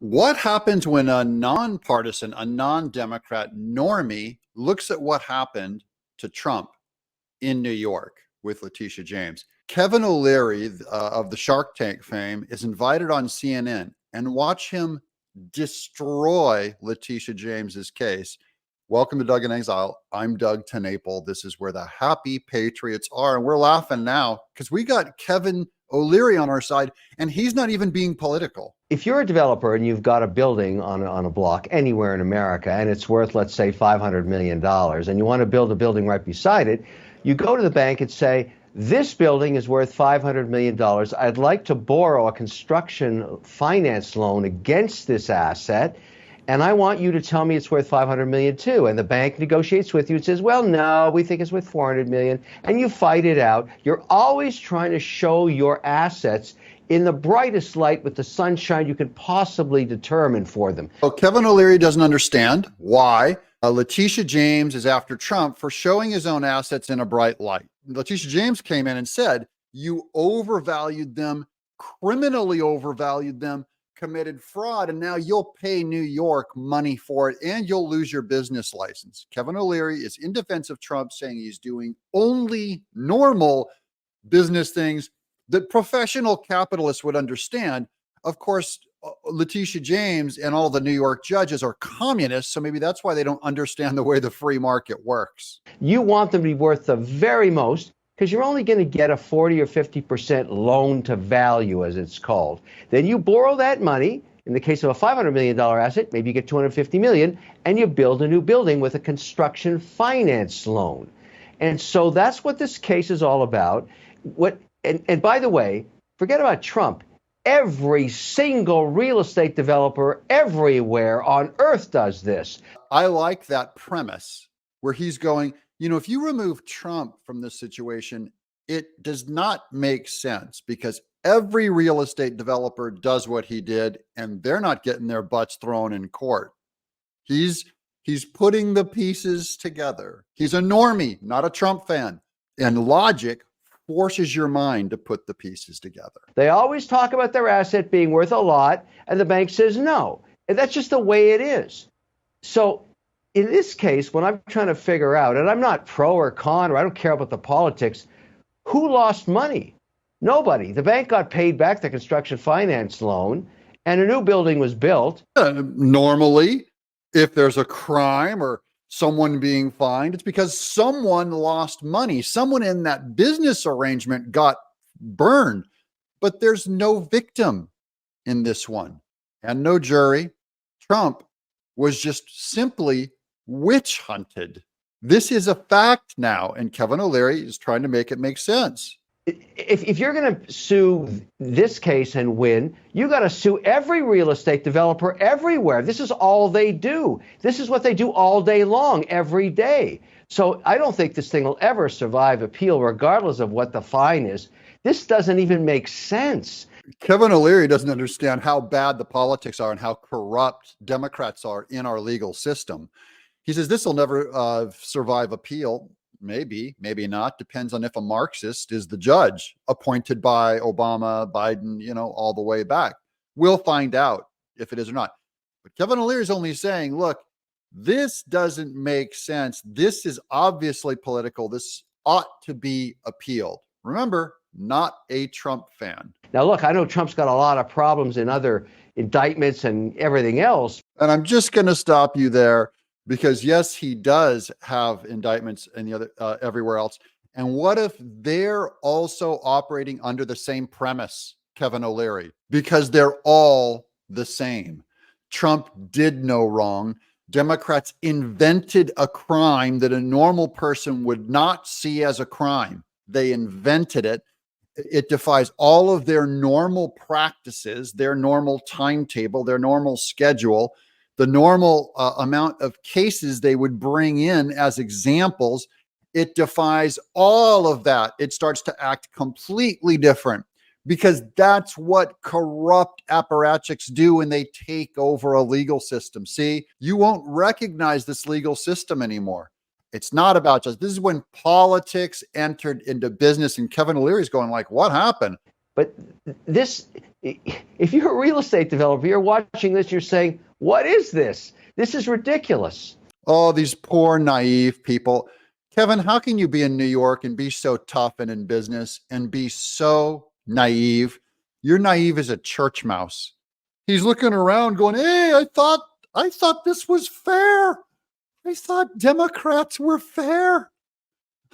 What happens when a nonpartisan, a non-Democrat normie looks at what happened to Trump in New York with Letitia James? Kevin O'Leary of the Shark Tank fame is invited on CNN, and watch him destroy Letitia James's case. Welcome to Doug in Exile. I'm Doug TenNapel. This is where the happy patriots are. And we're laughing now because we got Kevin O'Leary on our side, and he's not even being political. If you're a developer and you've got a building on a block anywhere in America and it's worth, let's say, $500 million, and you want to build a building right beside it, you go to the bank and say, this building is worth $500 million. I'd like to borrow a construction finance loan against this asset, and I want you to tell me it's worth $500 million too. And the bank negotiates with you and says, well, no, we think it's worth $400 million. And you fight it out. You're always trying to show your assets in the brightest light with the sunshine you could possibly determine for them. So Kevin O'Leary doesn't understand why Letitia James is after Trump for showing his own assets in a bright light. Letitia James came in and said, you overvalued them, criminally overvalued them, committed fraud, and now you'll pay New York money for it, and you'll lose your business license. Kevin O'Leary is in defense of Trump, saying he's doing only normal business things that professional capitalists would understand. Of course, Letitia James and all the New York judges are communists, so maybe that's why they don't understand the way the free market works. You want them to be worth the very most, because you're only going to get a 40 or 50% loan to value, as it's called. Then you borrow that money. In the case of a $500 million asset, maybe you get $250 million, and you build a new building with a construction finance loan. And so that's what this case is all about. And by the way, forget about Trump. Every single real estate developer everywhere on earth does this. I like that premise where he's going, you know, if you remove Trump from this situation, it does not make sense because every real estate developer does what he did and they're not getting their butts thrown in court. He's putting the pieces together. He's a normie, not a Trump fan. And logic forces your mind to put the pieces together. They always talk about their asset being worth a lot, and the bank says no. And that's just the way it is. So in this case, when I'm trying to figure out, and I'm not pro or con, or I don't care about the politics, who lost money? Nobody. The bank got paid back the construction finance loan, and a new building was built. Normally, if there's a crime or someone being fined, it's because someone lost money. Someone in that business arrangement got burned, but there's no victim in this one and no jury. Trump was just simply witch hunted. This is a fact now, and Kevin O'Leary is trying to make it make sense. If you're going to sue this case and win, you got to sue every real estate developer everywhere. This is all they do. This is what they do all day long, every day. So I don't think this thing will ever survive appeal, regardless of what the fine is. This doesn't even make sense. Kevin O'Leary doesn't understand how bad the politics are and how corrupt Democrats are in our legal system. He says this will never survive appeal. Maybe, maybe not. Depends on if a Marxist is the judge appointed by Obama, Biden, you know, all the way back. We'll find out if it is or not. But Kevin O'Leary is only saying, look, this doesn't make sense. This is obviously political. This ought to be appealed. Remember, not a Trump fan. Now, look, I know Trump's got a lot of problems in other indictments and everything else. And I'm just going to stop you there. Because yes, he does have indictments in the other everywhere else. And what if they're also operating under the same premise, Kevin O'Leary? Because they're all the same. Trump did no wrong. Democrats invented a crime that a normal person would not see as a crime. They invented it. It defies all of their normal practices, their normal timetable, their normal schedule, the normal amount of cases they would bring in as examples. It defies all of that. It starts to act completely different because that's what corrupt apparatchiks do when they take over a legal system. See, you won't recognize this legal system anymore. It's not about just, this is when politics entered into business, and Kevin O'Leary is going like, what happened? But this if you're a real estate developer, you're watching this, you're saying, what is this? This is ridiculous. Oh, these poor naive people. Kevin, how can you be in New York and be so tough and in business and be so naive? You're naive as a church mouse. He's looking around going, "Hey, I thought this was fair. I thought Democrats were fair.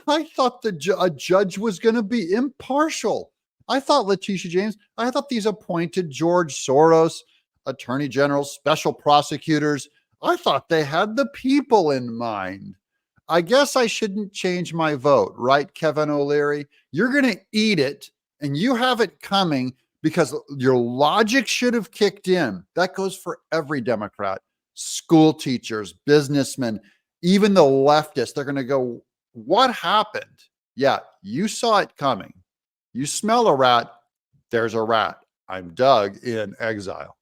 I thought a judge was going to be impartial. I thought Letitia James, I thought these appointed George Soros, attorney generals, special prosecutors, I thought they had the people in mind. I guess I shouldn't change my vote, right, Kevin O'Leary? You're going to eat it and you have it coming because your logic should have kicked in. That goes for every Democrat, school teachers, businessmen, even the leftists. They're going to go, what happened? Yeah, you saw it coming. You smell a rat, there's a rat. I'm Doug in Exile.